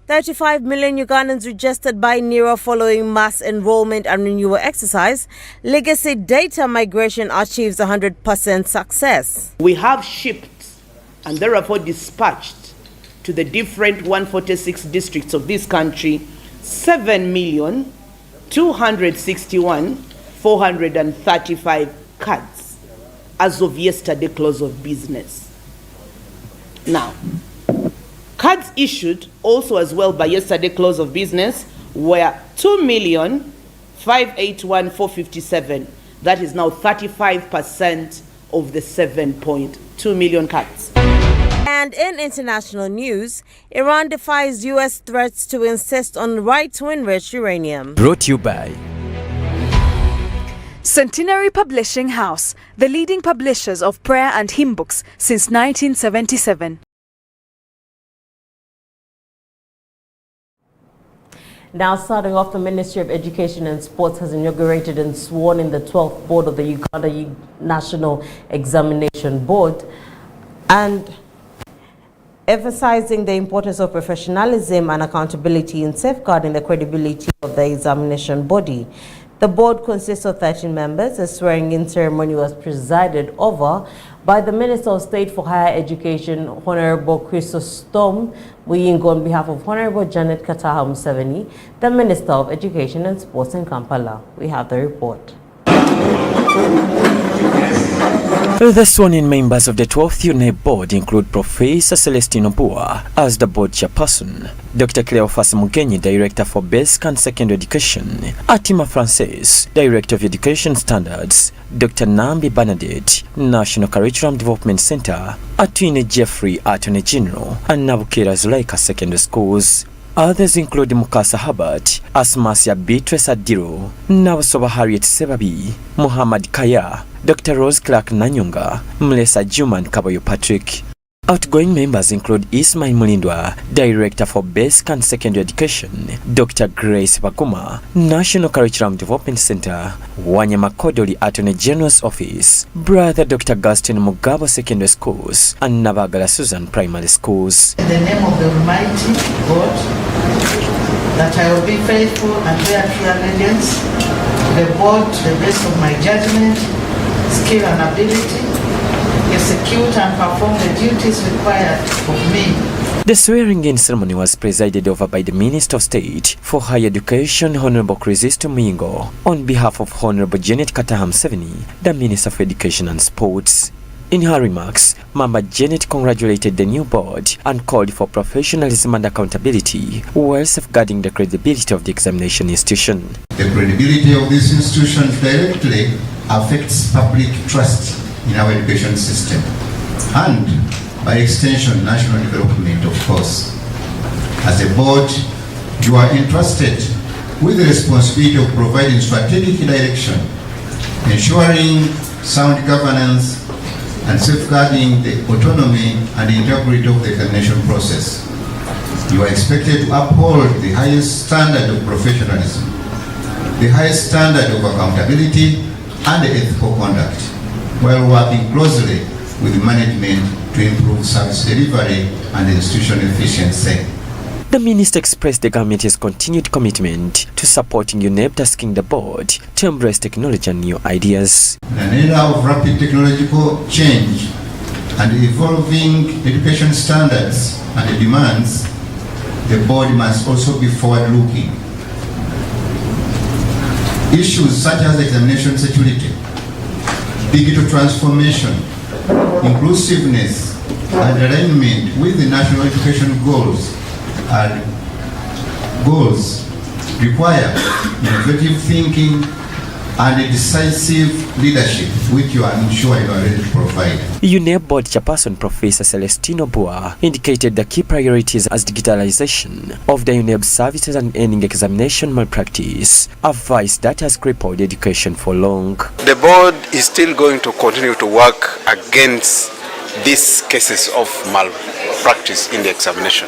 35 million Ugandans registered by NERA following mass enrollment and renewal exercise. Legacy data migration achieves 100% success. We have shipped and therefore dispatched to the different 146 districts of this country 7,261,435 cards as of yesterday close of business. Now, cards issued also as well by yesterday close of business were 2,581,457. That is now 35% of the 7.2 million cards. And in international news, Iran defies U.S. threats to insist on right to enrich uranium. Brought to you by Centenary Publishing House, the leading publishers of prayer and hymn books since 1977. Now, starting off, the Ministry of Education and Sports has inaugurated and sworn in the 12th board of the Uganda National Examination Board, and emphasizing the importance of professionalism and accountability in safeguarding the credibility of the examination body. The board consists of 13 members. A swearing-in ceremony was presided over by the Minister of State for Higher Education, Honorable Chrysostom Muyingo, on behalf of Honorable Janet Kataha Museveni, the Minister of Education and Sports in Kampala. We have the report. The sworn-in members of the 12th UNEP board include Professor Celestino Bua as the board chairperson, Dr. Cleophas Mugenyi, Director for Basic and Secondary Education, Atima Frances, Director of Education Standards, Dr. Nambi Bernadette, National Curriculum Development Center, Atwine Jeffrey, Attorney General, and Nabukira Zulaika Secondary Schools. Others include Mukasa Herbert, Asmasia Beatrice Adiro, Nabusoba Harriet Sebabi, Muhammad Kaya, Dr. Rose Clark Nanyonga, Mlesa Juman Kabayo Patrick. Outgoing members include Ismail Mulindwa, Director for Basic and Secondary Education, Dr. Grace Baguma, National Curriculum Development Center, Wanyama Kodoli Attorney General's Office, Brother Dr. Gaston Mugabo Secondary Schools, and Nabagala Susan Primary Schools. In the name of the Almighty God, that I will be faithful and bear true allegiance to the board to the best of my judgment, skill and ability, execute and perform the duties required of me. The swearing-in ceremony was presided over by the Minister of State for Higher Education, Honorable Chrysostom Muyingo, on behalf of Honorable Janet Kataha Museveni, the Minister for Education and Sports. In her remarks, Mama Janet congratulated the new board and called for professionalism and accountability while safeguarding the credibility of the examination institution. The credibility of this institution directly affects public trust in our education system and, by extension, national development, of course. As a board, you are entrusted with the responsibility of providing strategic direction, ensuring sound governance, and safeguarding the autonomy and integrity of the examination process. You are expected to uphold the highest standard of professionalism, the highest standard of accountability, and ethical conduct, while working closely with management to improve service delivery and institution efficiency. The minister expressed the government's continued commitment to supporting UNEP, tasking the board to embrace technology and new ideas. In an era of rapid technological change and evolving education standards and demands, the board must also be forward-looking. Issues such as examination security, digital transformation, inclusiveness, and alignment with the national education goals require innovative thinking and a decisive leadership, which you are sure you are ready to provide. UNEP board chairperson Professor Celestino Bua indicated the key priorities as digitalization of the UNEP services and ending examination malpractice, a vice that has crippled education for long. The board is still going to continue to work against these cases of malpractice in the examination,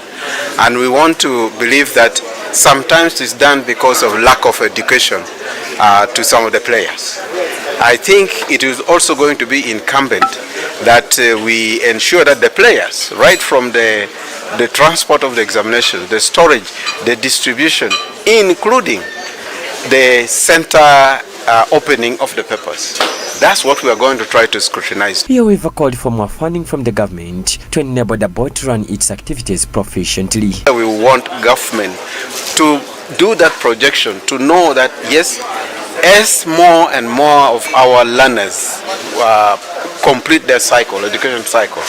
and we want to believe that sometimes it's done because of lack of education to some of the players. I think it is also going to be incumbent that we ensure that the players, right from the the transport of the examination, the storage, the distribution, including the center opening of the papers. That's what we are going to try to scrutinize. He however called for more funding from the government to enable the board to run its activities proficiently. We want government to do that projection, to know that yes, as more and more of our learners complete their cycle, education cycle,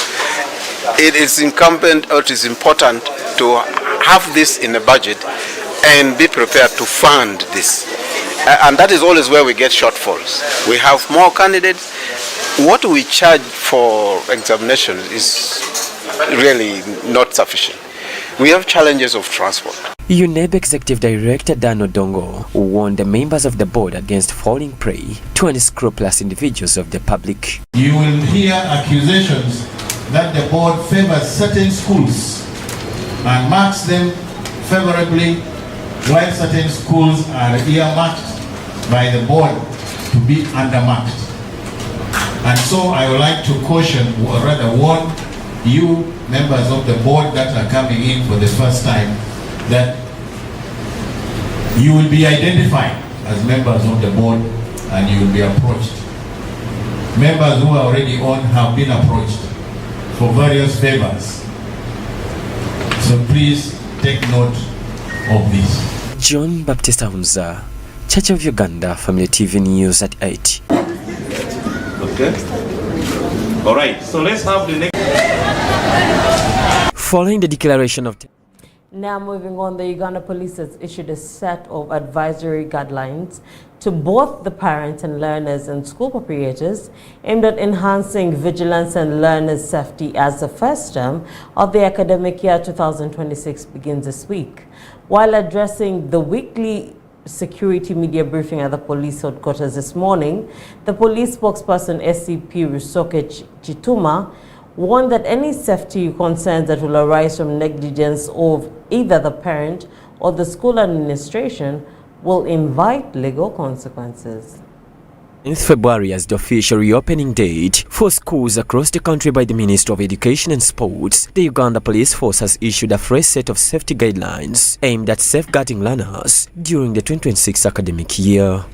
it is incumbent or it is important to have this in the budget and be prepared to fund this. And that is always where we get shortfalls. We have more candidates. What we charge for examination is really not sufficient. We have challenges of transport. UNEB Executive Director Dan Odongo warned the members of the board against falling prey to unscrupulous individuals of the public. You will hear accusations that the board favors certain schools and marks them favorably, while certain schools are earmarked by the board to be undermarked. And so I would like to caution, or rather warn you members of the board that are coming in for the first time, that you will be identified as members of the board and you will be approached. Members who are already on have been approached for various favors. So please take note of this. John Baptist Hunza, Church of Uganda, Family TV News at 8. Okay. All right. So let's have the next. Following the declaration of... Now moving on, the Uganda Police has issued a set of advisory guidelines to both the parents and learners and school proprietors aimed at enhancing vigilance and learners' safety as the first term of the academic year 2026 begins this week. While addressing the weekly security media briefing at the police headquarters this morning, the police spokesperson SCP Rusoke Chituma warned that any safety concerns that will arise from negligence of either the parent or the school administration will invite legal consequences. In February as the official reopening date for schools across the country by the Ministry of Education and Sports, the Uganda Police Force has issued a fresh set of safety guidelines aimed at safeguarding learners during the 2026 academic year.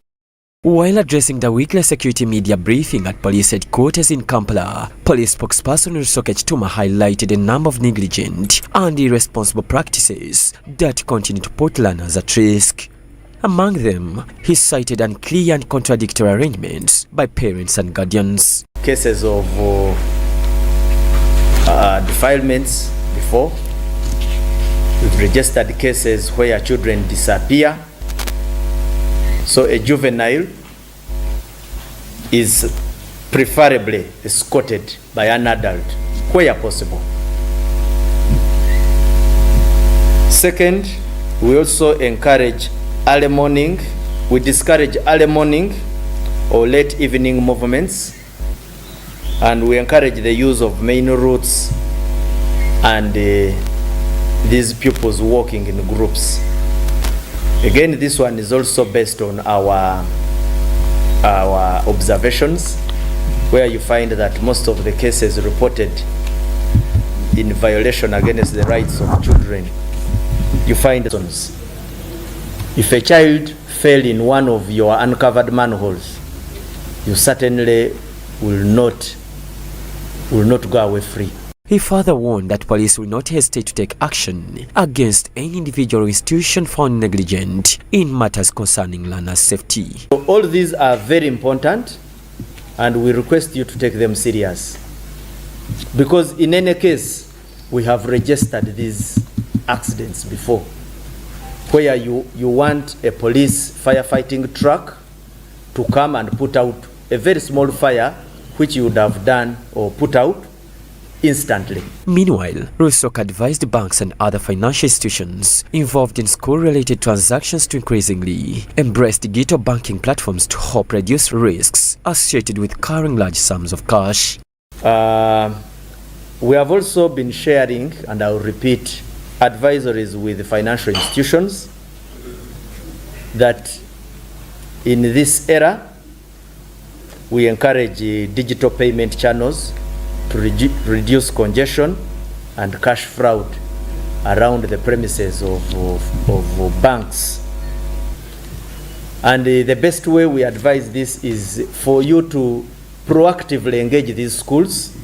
While addressing the weekly security media briefing at police headquarters in Kampala, police spokesperson Rusoke Chituma highlighted a number of negligent and irresponsible practices that continue to put learners at risk. Among them, he cited unclear and contradictory arrangements by parents and guardians. Cases of defilements before. We've registered cases where children disappear. So a juvenile is preferably escorted by an adult where possible. Second, we also encourage early morning. We discourage early morning or late evening movements, and we encourage the use of main routes and these pupils walking in groups. Again, this one is also based on our observations, where you find that most of the cases reported in violation against the rights of children, you find if a child fell in one of your uncovered manholes, you certainly will not go away free. He further warned that police will not hesitate to take action against any individual or institution found negligent in matters concerning learners' safety. So all these are very important, and we request you to take them serious, because in any case we have registered these accidents before, where you want a police firefighting truck to come and put out a very small fire which you would have done or put out instantly. Meanwhile, Rusoke advised banks and other financial institutions involved in school-related transactions to increasingly embrace digital banking platforms to help reduce risks associated with carrying large sums of cash. We have also been sharing, and I'll repeat, advisories with financial institutions that in this era we encourage digital payment channels to reduce congestion and cash fraud around the premises of banks. And the best way we advise this is for you to proactively engage these schools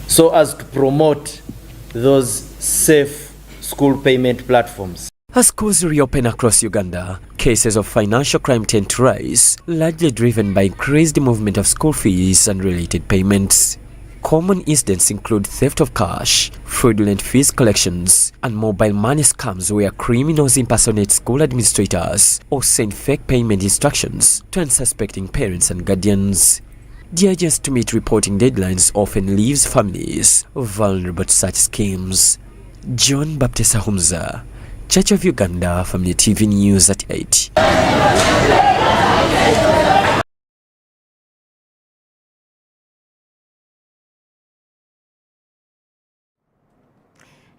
so as to promote those safe school payment platforms. As schools reopen across Uganda, cases of financial crime tend to rise, largely driven by increased movement of school fees and related payments. Common incidents include theft of cash, fraudulent fees collections, and mobile money scams where criminals impersonate school administrators or send fake payment instructions to unsuspecting parents and guardians. The urgency to meet reporting deadlines often leaves families vulnerable to such schemes. John Baptista Humza, Church of Uganda, Family TV News at 8.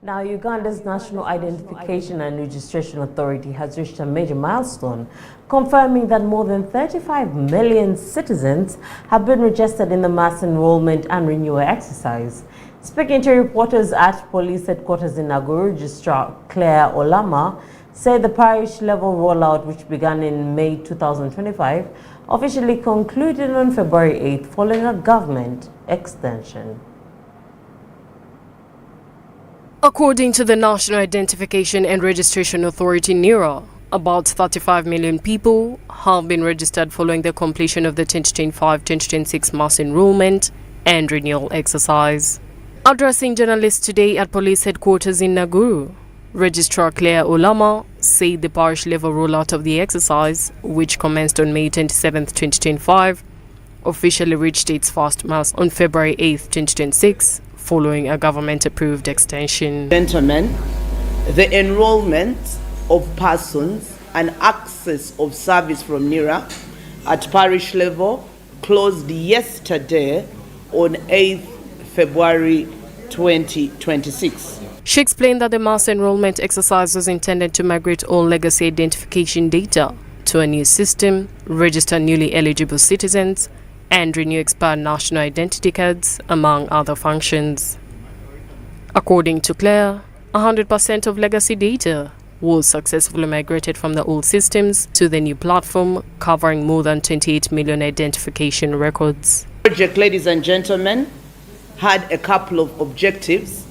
Now, Uganda's National Identification and Registration Authority has reached a major milestone, confirming that more than 35 million citizens have been registered in the mass enrollment and renewal exercise. Speaking to reporters at police headquarters in Naguru, Registrar Claire Olama said the parish-level rollout, which began in May 2025, officially concluded on February 8 following a government extension. According to the National Identification and Registration Authority, NIRA, about 35 million people have been registered following the completion of the 2025-2026 mass enrollment and renewal exercise. Addressing journalists today at police headquarters in Naguru, Registrar Claire Olama said the parish-level rollout of the exercise, which commenced on May 27, 2025, officially reached its first mass on February 8, 2026, following a government-approved extension. Gentlemen, the enrollment of persons and access of service from NIRA at parish level closed yesterday on 8th February 2026. She explained that the mass enrollment exercise was intended to migrate all legacy identification data to a new system, register newly eligible citizens, and renew expired national identity cards, among other functions. According to Claire, 100% of legacy data was successfully migrated from the old systems to the new platform, covering more than 28 million identification records. The project, ladies and gentlemen, had a couple of objectives,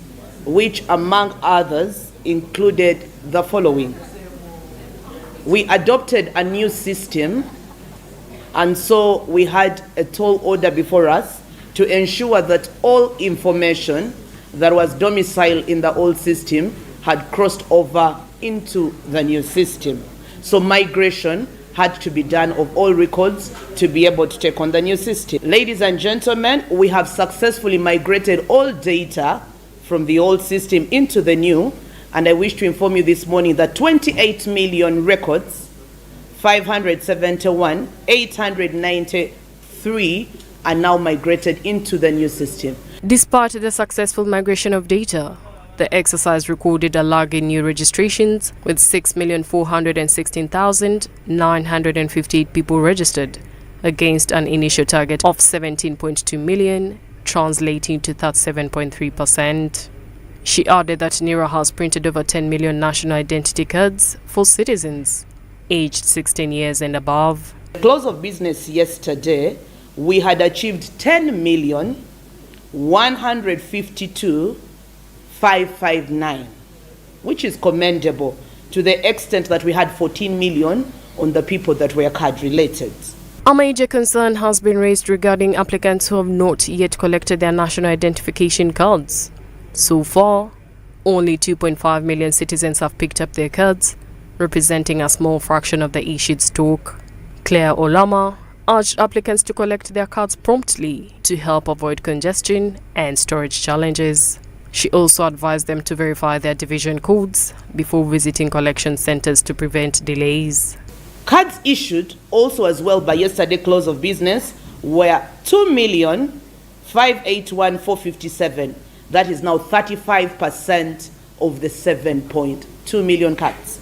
which among others included the following. We adopted a new system, and so we had a tall order before us to ensure that all information that was domiciled in the old system had crossed over into the new system. So migration had to be done of all records to be able to take on the new system. Ladies and gentlemen, we have successfully migrated all data from the old system into the new, and I wish to inform you this morning that 28 million records, 571,893 are now migrated into the new system. Despite the successful migration of data, the exercise recorded a lag in new registrations, with 6,416,958 people registered, against an initial target of 17.2 million, translating to 37.3%. She added that NIRA has printed over 10 million national identity cards for citizens aged 16 years and above. At the close of business yesterday, we had achieved 10,152,559, which is commendable to the extent that we had 14 million on the people that were card related. A major concern has been raised regarding applicants who have not yet collected their national identification cards. So far, only 2.5 million citizens have picked up their cards, representing a small fraction of the issued stock. Claire Olama urged applicants to collect their cards promptly to help avoid congestion and storage challenges. She also advised them to verify their division codes before visiting collection centers to prevent delays. Cards issued also as well by yesterday close of business were 2,581,457. That is now 35% of the 7.2 million cards.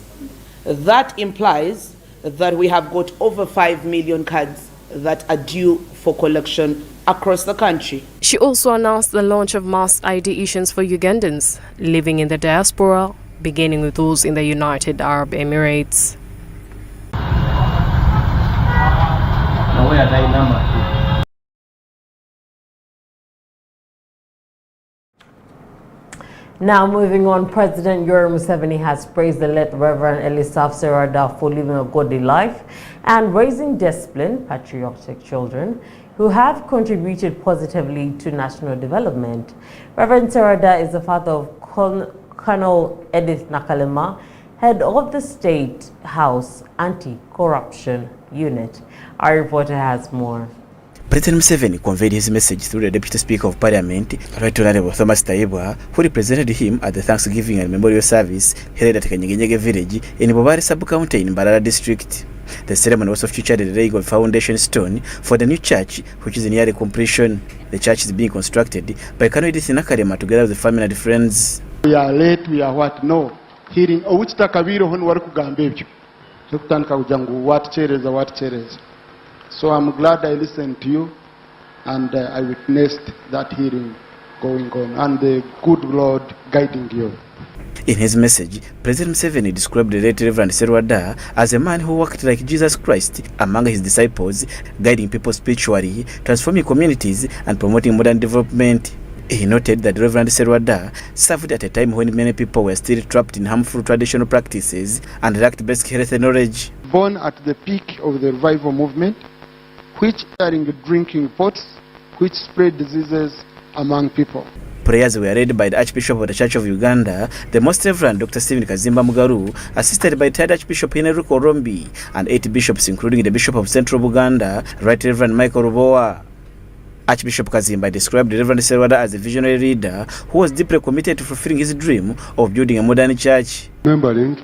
That implies that we have got over 5 million cards that are due for collection across the country. She also announced the launch of mass ID issuance for Ugandans living in the diaspora, beginning with those in the United Arab Emirates. Now moving on, President Yoweri Museveni has praised the late Reverend Elisaf Serada for living a godly life and raising disciplined, patriotic children who have contributed positively to national development. Reverend Serada is the father of Colonel Edith Nakalema, head of the State House Anti-Corruption Unit. Our reporter has more. President Museveni conveyed his message through the Deputy Speaker of Parliament, Right Honorable Thomas Tayebwa, who represented him at the Thanksgiving and Memorial Service held at Kanyegenyege Village in Bobari Sub-County in Mbarara District. The ceremony also featured the laying of foundation stone for the new church, which is nearly completion. The church is being constructed by Colonel Edith Nakalema together with the family and friends. We are late, we are what? No. Hearing, which takabiro hon wari kugamba ebyo. Tukutanka ujangu what chereza. So I'm glad I listened to you and I witnessed that hearing going on and the good Lord guiding you. In his message, President Museveni described the late Reverend Serwada as a man who worked like Jesus Christ among his disciples, guiding people spiritually, transforming communities and promoting modern development. He noted that Reverend Serwada served at a time when many people were still trapped in harmful traditional practices and lacked basic health knowledge. Born at the peak of the revival movement, which carrying drinking pots, which spread diseases among people. Prayers were led by the Archbishop of the Church of Uganda, the Most Reverend Dr. Stephen Kazimba Mugaru, assisted by Third Archbishop Henry Korombi, and 8 bishops including the Bishop of Central Buganda, Right Reverend Michael Rubowa. Archbishop Kazimba described Reverend Serwada as a visionary leader who was deeply committed to fulfilling his dream of building a modern church. Remembering,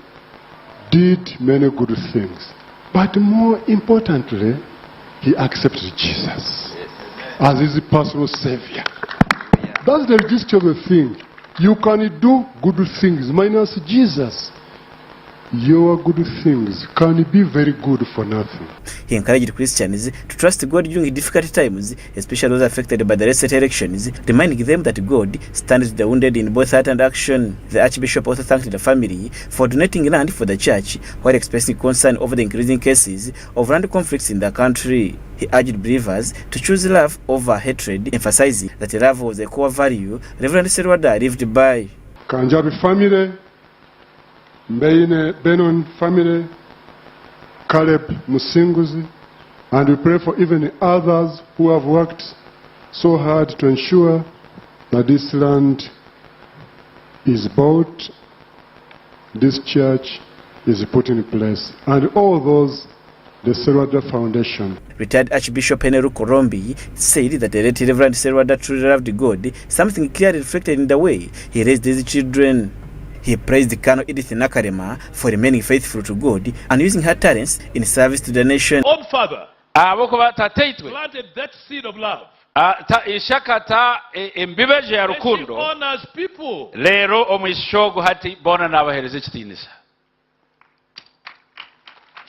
did many good things, but more importantly, he accepted Jesus as his personal savior. That's the gist of the thing. You can do good things minus Jesus. Your good things can be very good for nothing. He encouraged Christians to trust God during difficult times, especially those affected by the recent elections, reminding them that God stands with the wounded in both heart and action. The Archbishop also thanked the family for donating land for the church, while expressing concern over the increasing cases of land conflicts in the country. He urged believers to choose love over hatred, emphasizing that love was a core value Reverend Serwada lived by. Kanjabi family, Benon family, Caleb Musinguzi, and we pray for even others who have worked so hard to ensure that this land is bought, this church is put in place, and all those, the Serwada Foundation. Retired Archbishop Henry Korombi said that the late Reverend Serwada truly loved God, something clearly reflected in the way he raised his children. He praised Colonel Edith Nakalema for remaining faithful to God and using her talents in service to the nation. Old father planted that seed of love. She honors people.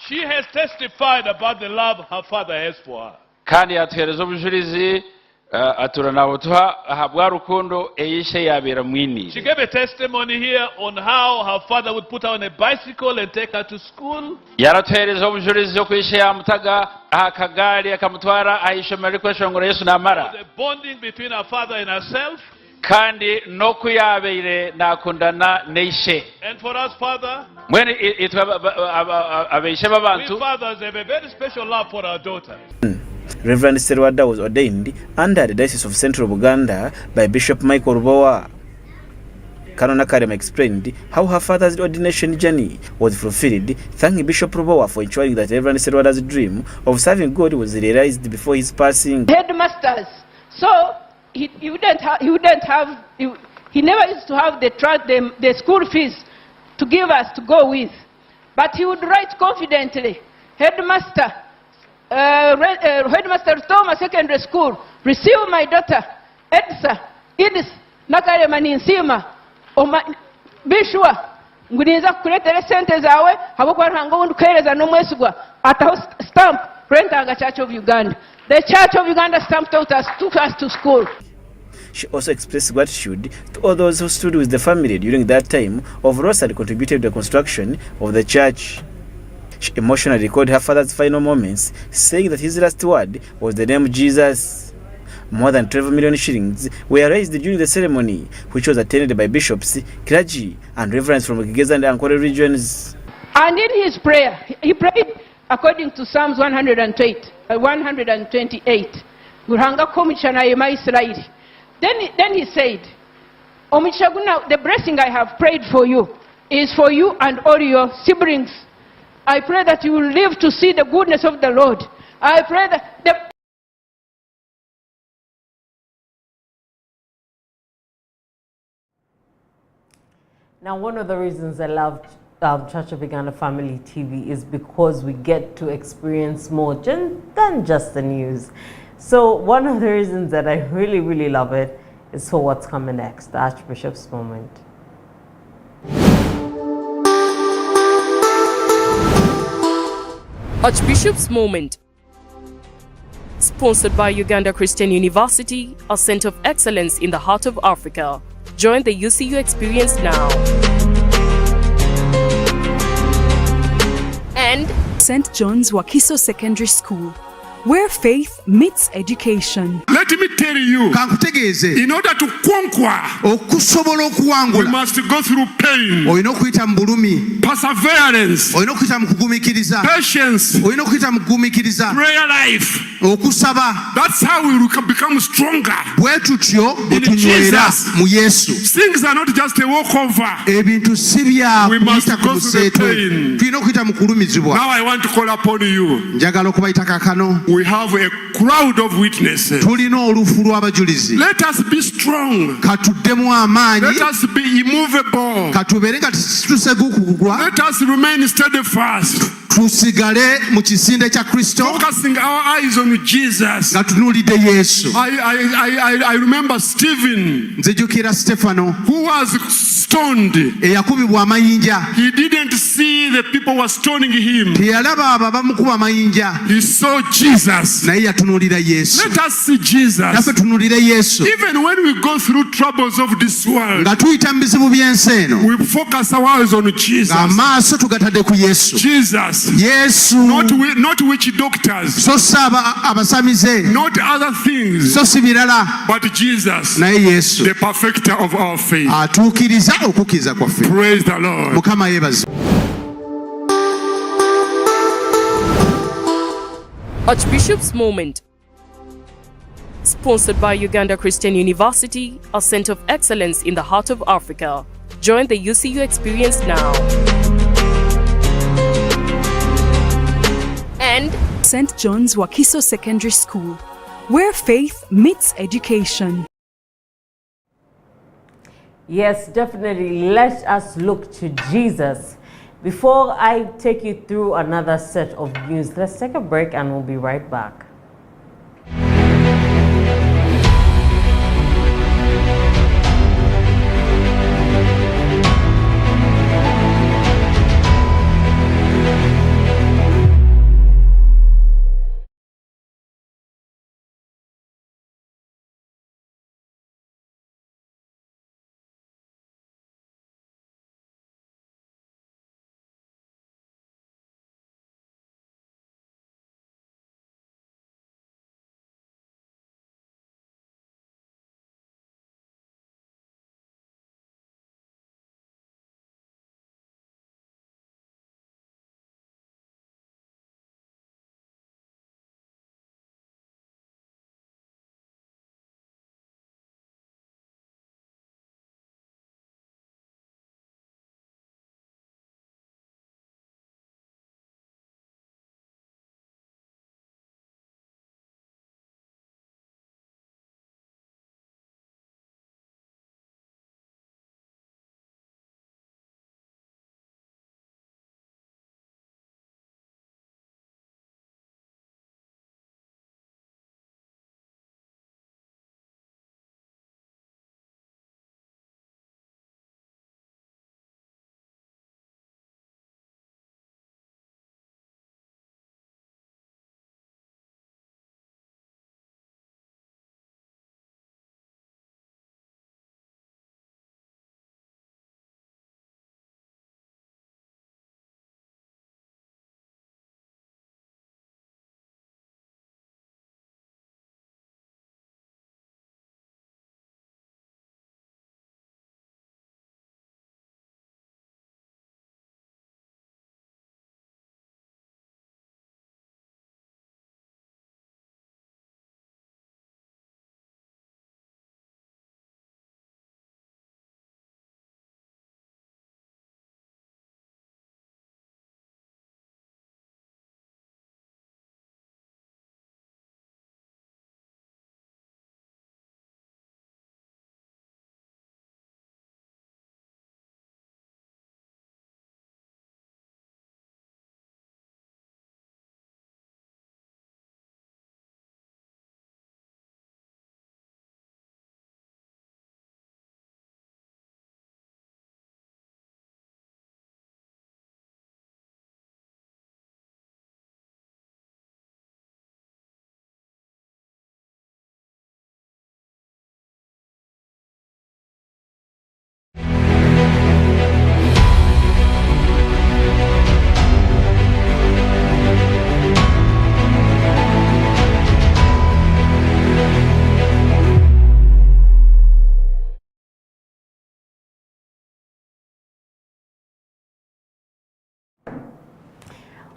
She has testified about the love her father has for her. She gave a testimony here on how her father would put her on a bicycle and take her to school. The bonding between her father and herself. And for us, Father, we fathers have a very special love for our daughters. Reverend Serwada was ordained under the Diocese of Central Buganda by Bishop Michael Rubowa. Colonel Nakalema explained how her father's ordination journey was fulfilled, thanking Bishop Rubowa for ensuring that Reverend Serwada's dream of serving God was realized before his passing. Headmasters, so he never used to have the school fees to give us to go with, but he would write confidently, Headmaster Thomas Secondary School, receive my daughter Edith Nakalema Ninsima Bishwa nguniza kukuletera sente zawe habukwa ntango undi kuhereza n'umwesigwa ataho stamp Rentanga Church of Uganda. The Church of Uganda stamped out us, took us to school. She also expressed gratitude to all those who stood with the family during that time of loss and contributed to the construction of the church. She emotionally recalled her father's final moments, saying that his last word was the name Jesus. More than 12 million shillings were raised during the ceremony, which was attended by bishops, clergy, and reverends from Gigeza and Ankole regions. And in his prayer, he prayed according to Psalms 128. Guranga komichana yema Israeli. Then he said, Omichaguna, the blessing I have prayed for you is for you and all your siblings. I pray that you will live to see the goodness of the Lord. I pray that Now, one of the reasons I love Church of Uganda Family TV is because we get to experience more than just the news. So one of the reasons that I really, really love it is for what's coming next, the Archbishop's Moment. Archbishop's Moment. Sponsored by Uganda Christian University, a center of excellence in the heart of Africa. Join the UCU experience now. And St. John's Wakiso Secondary School, where faith meets education. Let me tell you, in order to conquer, we must go through pain, perseverance, patience, prayer life. That's how we will become stronger. In Jesus, things are not just a walkover. We must go through the pain. Now I want to call upon you. We have a crowd of witnesses. Let us be strong. Let us be immovable. Let us remain steadfast. tusigale mu kisinde kya Kristo, focusing our eyes on Jesus. nga tunuulidde Yesu. I remember Stephen, nzijukira Stefano, who was stoned. eyakubibwa amayinja. He didn't see the people were stoning him. teyalaba abo abamukuba amayinja. He saw Jesus. naye yatunuulira Yesu. Let us see Jesus. naffe tunuulire Yesu. Even when we go through troubles of this world, nga tuyita mu bizibu by'ensi eno, we focus our eyes on Jesus. amaaso tugatadde ku Yesu. Jesus. Yesu. Not witch doctors. so si abasamize. Not other things. so si birala. But Jesus. naye Yesu. The perfecter of our faith. atuukiriza okukkiriza kwaffe. Praise the Lord. Mukama yeebazibwe. Archbishop's Moment. Sponsored by Uganda Christian University, a center of excellence in the heart of Africa. Join the UCU experience now. And St. John's Wakiso Secondary School, where faith meets education. Yes, definitely. Let us look to Jesus. Before I take you through another set of news, let's take a break and we'll be right back.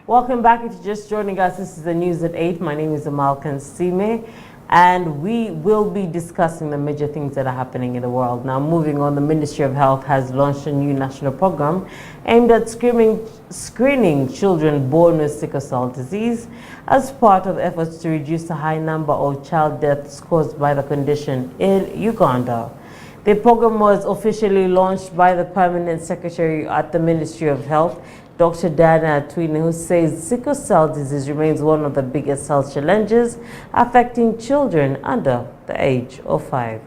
Welcome back. If you're just joining us, this is the news at 8. My name is Amal Kansime, and we will be discussing the major things that are happening in the world. Now, moving on, the Ministry of Health has launched a new national program aimed at screening children born with sickle cell disease as part of efforts to reduce the high number of child deaths caused by the condition in Uganda. The program was officially launched by the Permanent Secretary at the Ministry of Health, Dr. Diana Atwine, who says sickle cell disease remains one of the biggest health challenges affecting children under the age of 5.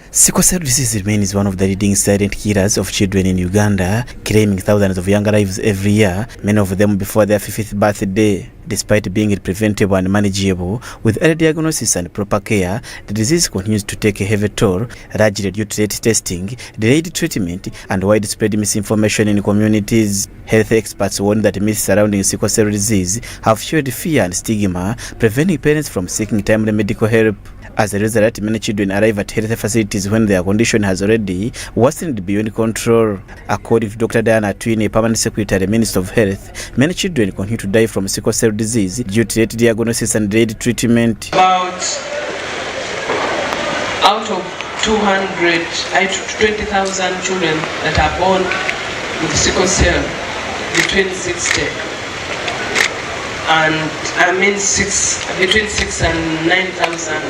Sickle cell disease remains one of the leading silent killers of children in Uganda, claiming thousands of young lives every year, many of them before their 50th birthday. Despite being preventable and manageable, with early diagnosis and proper care, the disease continues to take a heavy toll, largely due to late testing, delayed treatment, and widespread misinformation in communities. Health experts warn that myths surrounding sickle cell disease have fueled fear and stigma, preventing parents from seeking timely medical help. As a result, many children arrive at health facilities when their condition has already worsened beyond control. According to Dr. Diana Atwine, Permanent Secretary, Minister of Health, many children continue to die from sickle cell disease due to late diagnosis and delayed treatment. About out of 20,000 children that are born with sickle cell, between 60 and between 6 and 9,000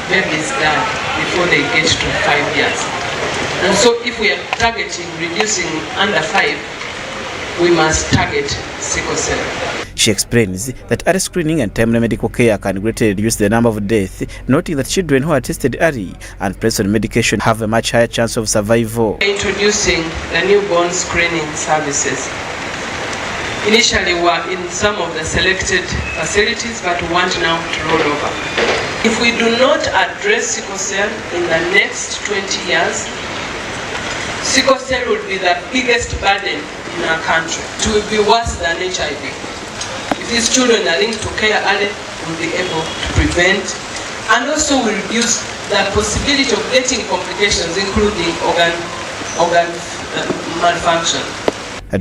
babies die before they get to 5 years. And so if we are targeting reducing under 5, we must target sickle cell. She explains that early screening and timely medical care can greatly reduce the number of deaths, noting that children who are tested early and placed on medication have a much higher chance of survival. Introducing the newborn screening services. Initially, we were in some of the selected facilities, but we want now to roll over. If we do not address sickle cell in the next 20 years, sickle cell will be the biggest burden in our country. It will be worse than HIV. If these children are linked to care early, we'll be able to prevent, and also will reduce the possibility of getting complications, including organ malfunction.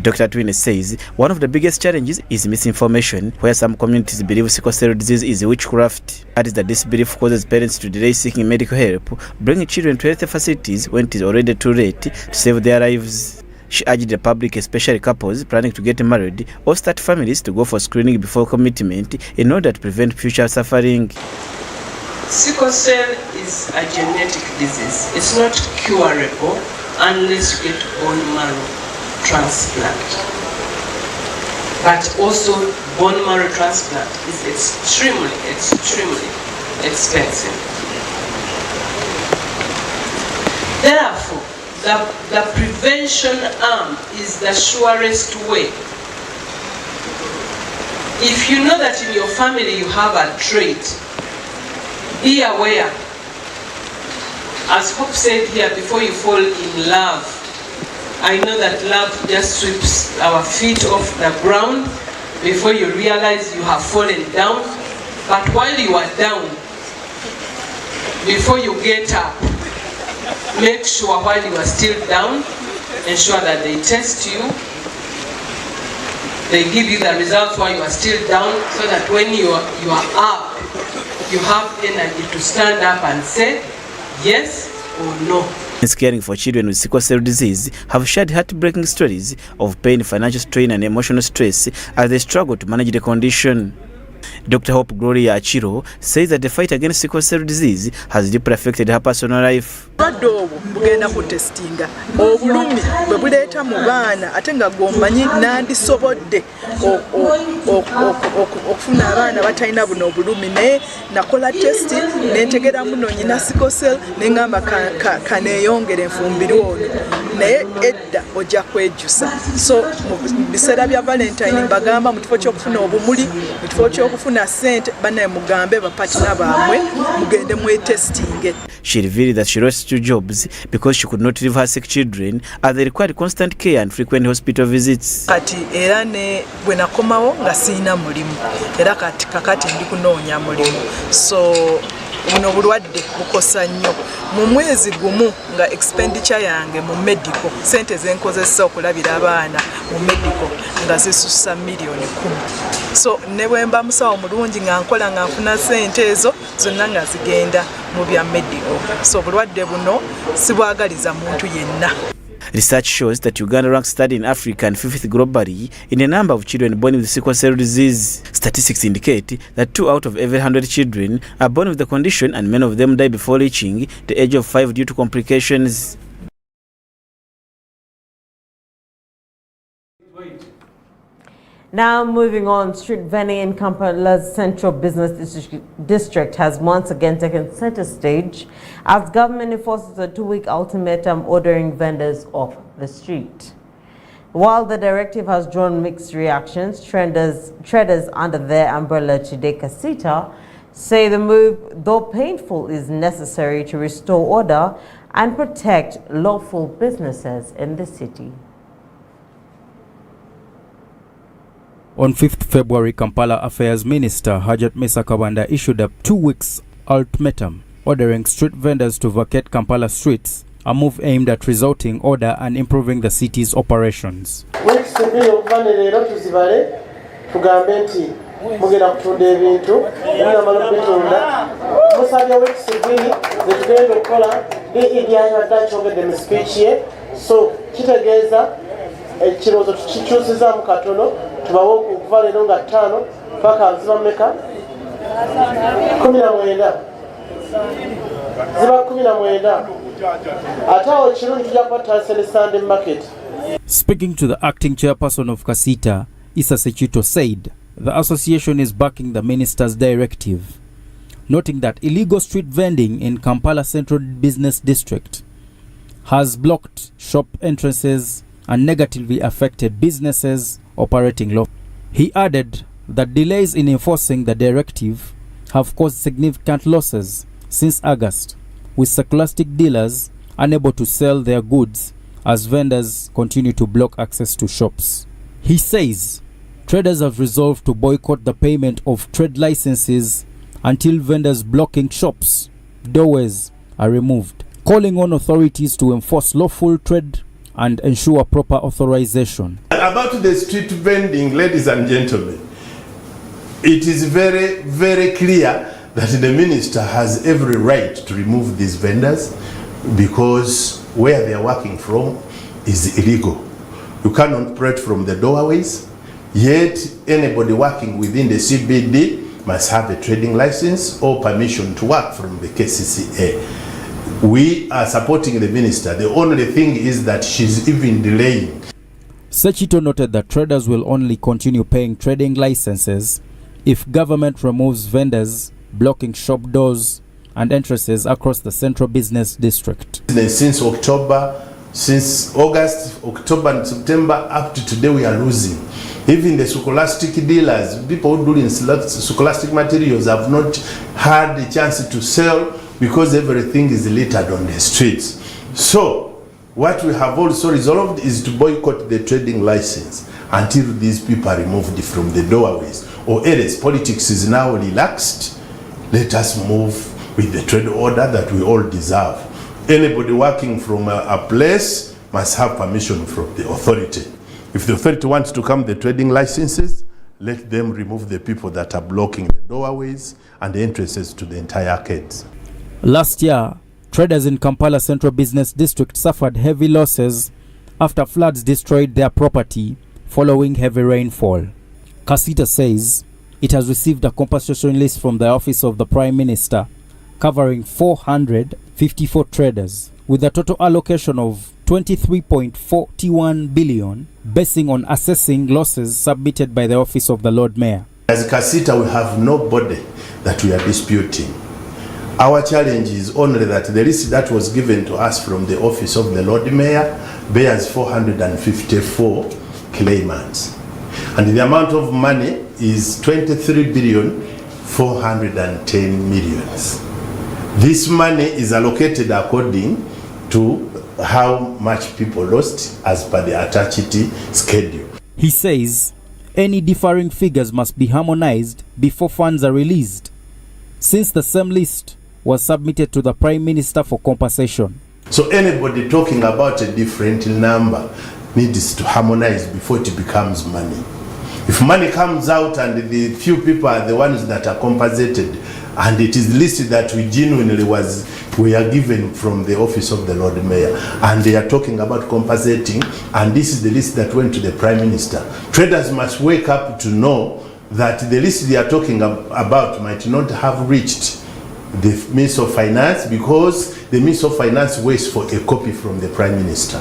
Dr. Atwine says one of the biggest challenges is misinformation, where some communities believe sickle cell disease is witchcraft. That is that this belief causes parents to delay seeking medical help, bringing children to health facilities when it is already too late to save their lives. She urged the public, especially couples planning to get married or start families, to go for screening before commitment in order to prevent future suffering. Sickle cell is a genetic disease. It's not curable unless you get bone marrow transplant. But also bone marrow transplant is extremely expensive. Therefore, the prevention arm is the surest way. If you know that in your family you have a trait, be aware. As Hope said here, before you fall in love, I know that love just sweeps our feet off the ground before you realize you have fallen down. But while you are down, before you get up, make sure while you are still down, ensure that they test you, they give you the results while you are still down, so that when you are up, you have energy to stand up and say yes or no. Caring for children with sickle cell disease have shared heartbreaking stories of pain, financial strain, and emotional stress as they struggle to manage the condition. Dr. Hope Gloria Achiro says that the fight against sickle cell disease has deeply affected her personal life. Bugenda kutestinga obulumi bwe buleeta mu baana ate nga gommanyi nandisobodde okufuna abaana batalina buno obulumi naye nakola testi nentegera muno nyina sickle cell neŋŋamba kaneeyongere enfumbiri ono naye edda ojja kwejusa. So mu biseera bya Valentine mbagamba mu kifo ky'okufuna obumuli, mu kifo ky'okufuna mufuna ssente banaye mugambe bapatina bammwe mugende mwetestinge. She revealed that she lost 2 jobs because she could not leave her sick children as they required constant care and frequent hospital visits. Kati era ne bwe nakomawo nga siyina mulimu era kakati ndi kunoonya mulimu, so buno bulwadde bukosa nnyo. Mu mwezi gumu nga expenditure yange mu medical sente zenkozesa okulabira abaana mu medical nga zisussa miliyoni 10. So ne bwe mba musawo mulungi nga nkola nga nfuna sente ezo zonna nga zigenda mu bya medical. So bulwadde buno sibwagaliza muntu yenna. Research shows that Uganda ranks third in Africa and 5th globally in the number of children born with sickle cell disease. Statistics indicate that 2 out of every 100 children are born with the condition, and many of them die before reaching the age of 5 due to complications. Now moving on, street vending in Kampala's Central Business District has once again taken center stage as government enforces a 2-week ultimatum ordering vendors off the street. While the directive has drawn mixed reactions, traders under their umbrella Chide Kasita say the move, though painful, is necessary to restore order and protect lawful businesses in the city. On 5th February, Kampala Affairs Minister Hajat Mesa Kabanda issued a 2-week ultimatum ordering street vendors to vacate Kampala streets, a move aimed at restoring order and improving the city's operations. Ekirozo tukikyusiza mu katono tubawo okuva leero nga 5 paka ziba meka 19 ziba 19 ate awo ekirungi tujja kukwata Sunday market. Speaking to the acting chairperson of Kasita, Issa Sechito said the association is backing the minister's directive, noting that illegal street vending in Kampala Central Business District has blocked shop entrances and negatively affected businesses operating locally. He added that delays in enforcing the directive have caused significant losses since August, with scholastic dealers unable to sell their goods as vendors continue to block access to shops. He says traders have resolved to boycott the payment of trade licenses until vendors blocking shops' doorways are removed, calling on authorities to enforce lawful trade and ensure proper authorization. About the street vending, ladies and gentlemen, it is very, very clear that the minister has every right to remove these vendors because where they are working from is illegal. You cannot operate from the doorways, yet anybody working within the CBD must have a trading license or permission to work from the KCCA. We are supporting the minister. The only thing is that she's even delaying. Sechito noted that traders will only continue paying trading licenses if government removes vendors blocking shop doors and entrances across the Central Business District. Since October, since August, October and September, up to today we are losing. Even the scholastic dealers, people who do scholastic materials have not had the chance to sell because everything is littered on the streets. So, what we have also resolved is to boycott the trading license until these people are removed from the doorways. Or else, politics is now relaxed. Let us move with the trade order that we all deserve. Anybody working from a place must have permission from the authority. If the authority wants to come the trading licenses, let them remove the people that are blocking the doorways and the entrances to the entire arcades. Last year, traders in Kampala Central Business District suffered heavy losses after floods destroyed their property following heavy rainfall. Kasita says it has received a compensation list from the Office of the Prime Minister covering 454 traders with a total allocation of 23.41 billion basing on assessing losses submitted by the Office of the Lord Mayor. As Kasita, we have nobody that we are disputing. Our challenge is only that the list that was given to us from the Office of the Lord Mayor bears 454 claimants. And the amount of money is 23,410 millions. This money is allocated according to how much people lost as per the attached schedule. He says any differing figures must be harmonized before funds are released, since the same list was submitted to the Prime Minister for compensation. So anybody talking about a different number needs to harmonize before it becomes money. If money comes out and the few people are the ones that are compensated, and it is listed that we genuinely we are given from the office of the Lord Mayor, and they are talking about compensating, and this is the list that went to the Prime Minister, traders must wake up to know that the list they are talking about might not have reached the Minister of Finance, because the Minister of Finance waits for a copy from the Prime Minister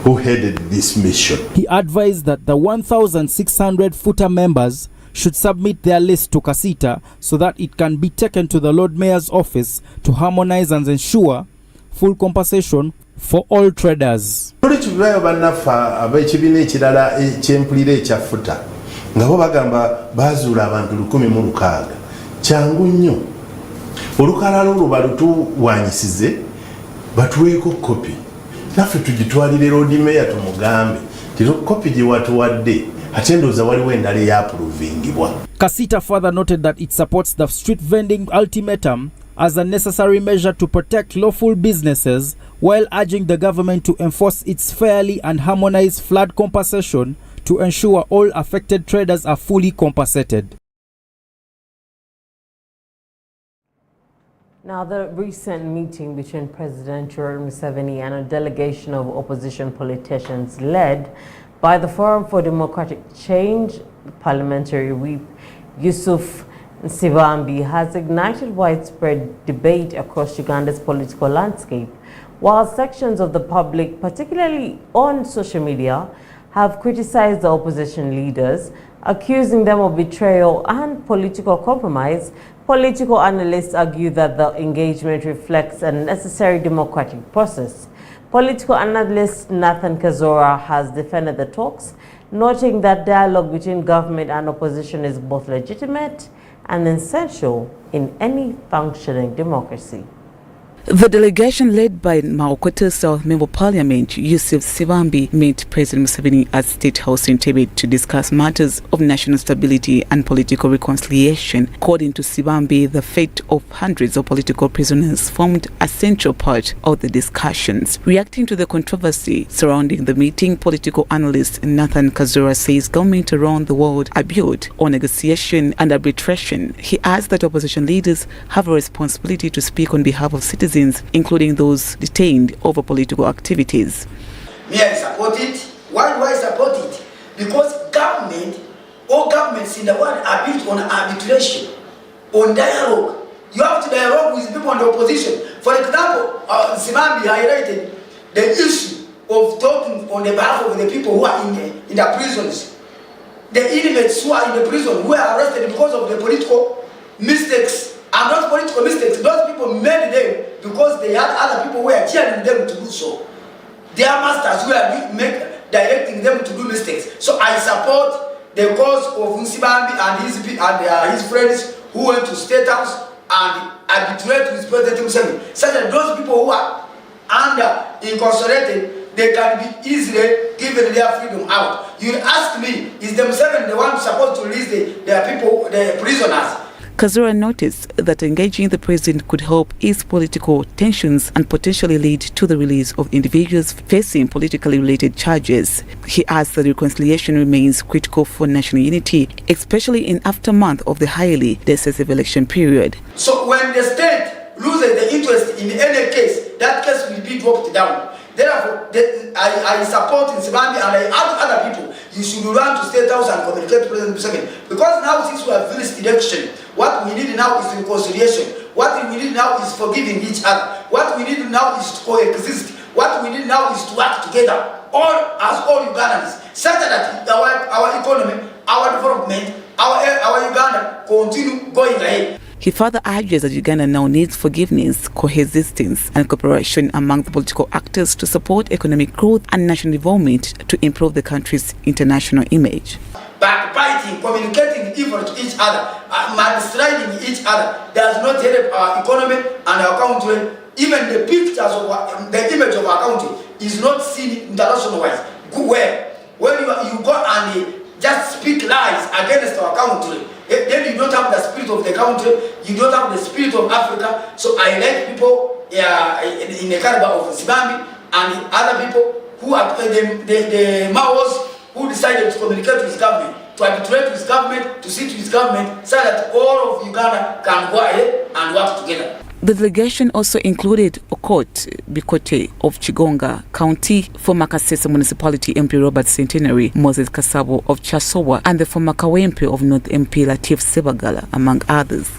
who headed this mission. He advised that the 1,600 FUTA members should submit their list to Kasita so that it can be taken to the Lord Mayor's office to harmonize and ensure full compensation for all traders. Ngabo bagamba bazula abantu 1,600 kyangu nnyo olukalala olwo balutuwanyisize batuweeko kopi naffe tugitwalire Lord Mayor tumugambe tiro kopi gye watuwadde ate ndowooza waliwo endala eyapuluvingibwa. Kasita further noted that it supports the street vending ultimatum as a necessary measure to protect lawful businesses, while urging the government to enforce its fairly and harmonized flood compensation to ensure all affected traders are fully compensated. Now, the recent meeting between President Yoweri Museveni and a delegation of opposition politicians led by the Forum for Democratic Change parliamentary whip Yusuf Nsibambi has ignited widespread debate across Uganda's political landscape, while sections of the public, particularly on social media, have criticized the opposition leaders, accusing them of betrayal and political compromise. Political analysts argue that the engagement reflects a necessary democratic process. Political analyst Nathan Kazora has defended the talks, noting that dialogue between government and opposition is both legitimate and essential in any functioning democracy. The delegation led by Maukwete South Member Parliament Yusuf Nsibambi met President Museveni at State House in Tebe to discuss matters of national stability and political reconciliation. According to Nsibambi, the fate of hundreds of political prisoners formed a central part of the discussions. Reacting to the controversy surrounding the meeting, political analyst Nathan Kazura says government around the world are built on negotiation and arbitration. He adds that opposition leaders have a responsibility to speak on behalf of citizens, including those detained over political activities. Me, I support it. Why do I support it? Because all governments in the world are built on arbitration, on dialogue. You have to dialogue with people in the opposition. For example, Nsibambi highlighted the issue of talking on the behalf of the people who are in the prisons. The inmates who are in the prison who are arrested because of the political mistakes. And not political mistakes. Those people made them because they had other people who were cheering them to do so. Their masters who are directing them to do mistakes. So I support the cause of Nsibambi and his friends who went to State House and arbitrate with President Museveni, such that those people who are incarcerated, they can be easily given their freedom out. You ask me, is the Museveni the one supposed to release their people, the prisoners? Kazura noticed that engaging the president could help ease political tensions and potentially lead to the release of individuals facing politically related charges. He adds that reconciliation remains critical for national unity, especially in aftermath of the highly decisive election period. So when the state loses the interest in any case, that case will be dropped down. Therefore, I support Nsibambi and I ask other people, you should run to State House and communicate to President Museveni. Because now since we have finished election, what we need now is reconciliation. What we need now is forgiving each other. What we need now is to coexist. What we need now is to work together, all Ugandans, such that our economy, our development, our Uganda continue going ahead. He further argues that Uganda now needs forgiveness, coexistence and cooperation among the political actors to support economic growth and national development to improve the country's international image. But backbiting, communicating evil to each other, mudsliding each other, does not help our economy and our country. Even the pictures of the image of our country is not seen international-wise. Where when you go and just speak lies against our country, then you don't have the spirit of the country, you don't have the spirit of Africa. So I like people in the caliber of Zimbabwe and other people who are the Maos who decided to communicate with government, to arbitrate with government, to sit with government, so that all of Uganda can go ahead and work together. The delegation also included Okot Bikote of Chigonga County, former Kasese Municipality MP Robert Centenary, Moses Kasabo of Chasowa, and the former Kawempe of North MP Latif Sebagala, among others.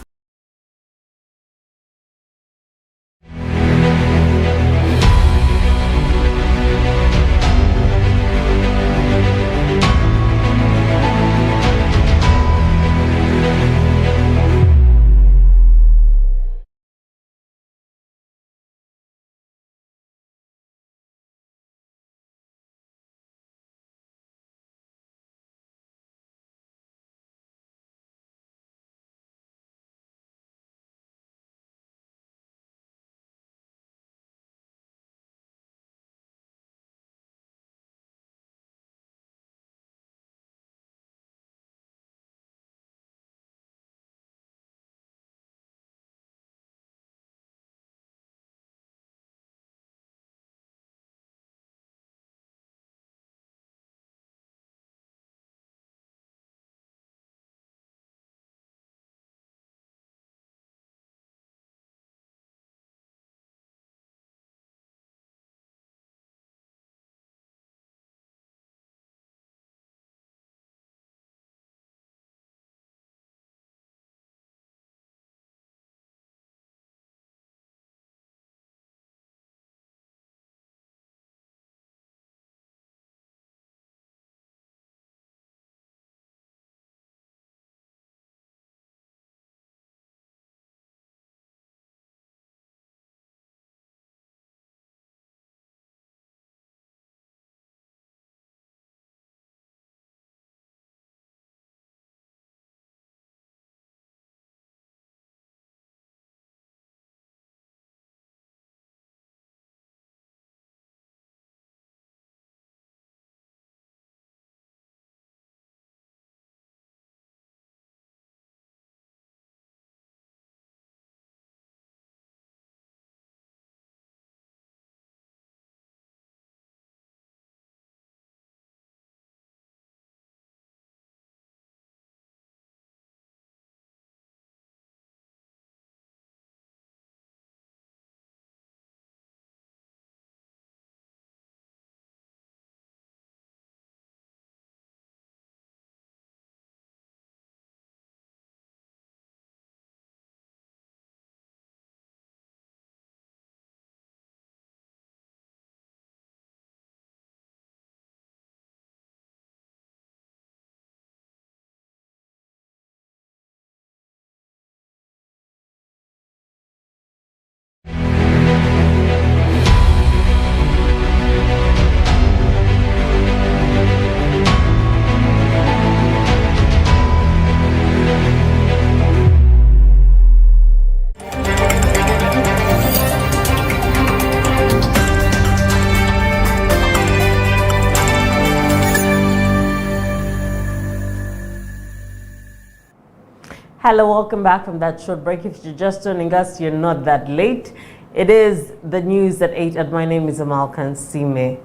Hello, welcome back from that short break. If you're just joining us, you're not that late. It is the news at 8, and my name is Amal Kansime.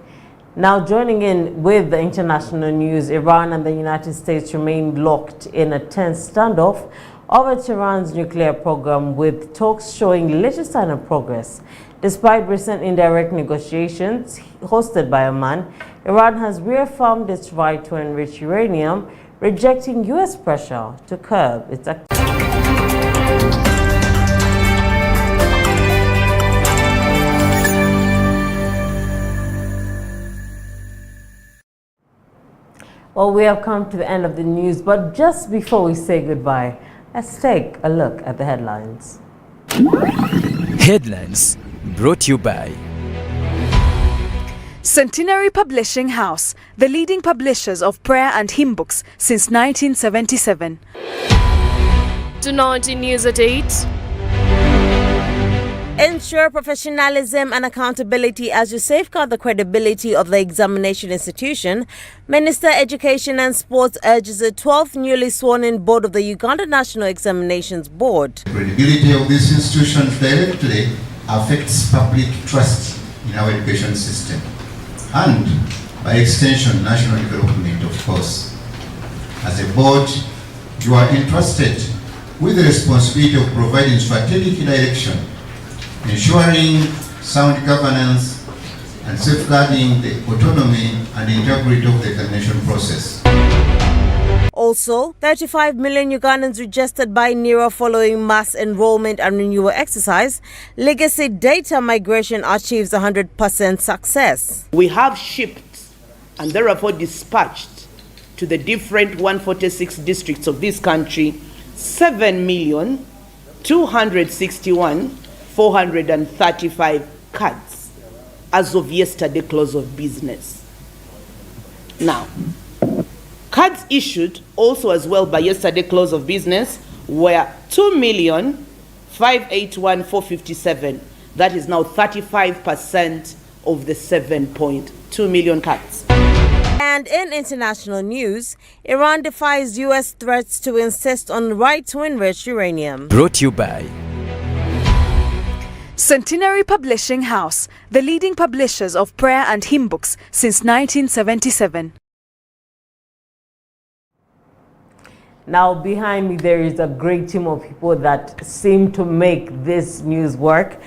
Now joining in with the international news, Iran and the United States remain locked in a tense standoff over Tehran's nuclear program, with talks showing little sign of progress. Despite recent indirect negotiations hosted by Oman, Iran has reaffirmed its right to enrich uranium, rejecting U.S. pressure to curb its activity. Well, we have come to the end of the news, but just before we say goodbye, let's take a look at the headlines. Headlines brought to you by Centenary Publishing House, the leading publishers of prayer and hymn books since 1977. To 19 News at 8. Ensure professionalism and accountability as you safeguard the credibility of the examination institution. Minister Education and Sports urges the 12th newly sworn-in board of the Uganda National Examinations Board. The credibility of these institutions directly affects public trust in our education system and, by extension, national development, of course. As a board, you are entrusted with the responsibility of providing strategic direction, ensuring sound governance, and safeguarding the autonomy and integrity of the examination process. Also, 35 million Ugandans registered by NERA following mass enrollment and renewal exercise. Legacy data migration achieves 100% success. We have shipped and therefore dispatched to the different 146 districts of this country 7,261,435 cards as of yesterday close of business. Now, cards issued also as well by yesterday close of business were 2,581,457. That is now 35% of the 7.2 million cards. And in international news, Iran defies U.S. threats to insist on right to enrich uranium. Brought to you by Centenary Publishing House, the leading publishers of prayer and hymn books since 1977. Now, behind me, there is a great team of people that seem to make this news work.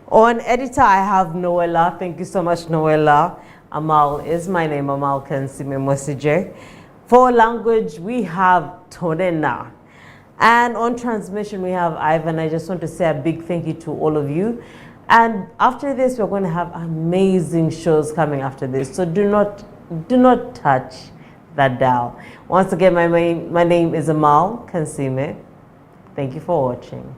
On editor, I have Noella. Thank you so much, Noella. Amal is my name, Amal Kansime Mosije. For language, we have Tonena. And on transmission, we have Ivan. I just want to say a big thank you to all of you. And after this, we're going to have amazing shows coming after this. So do not touch that dial. Once again, my name is Amal Kansime. Thank you for watching.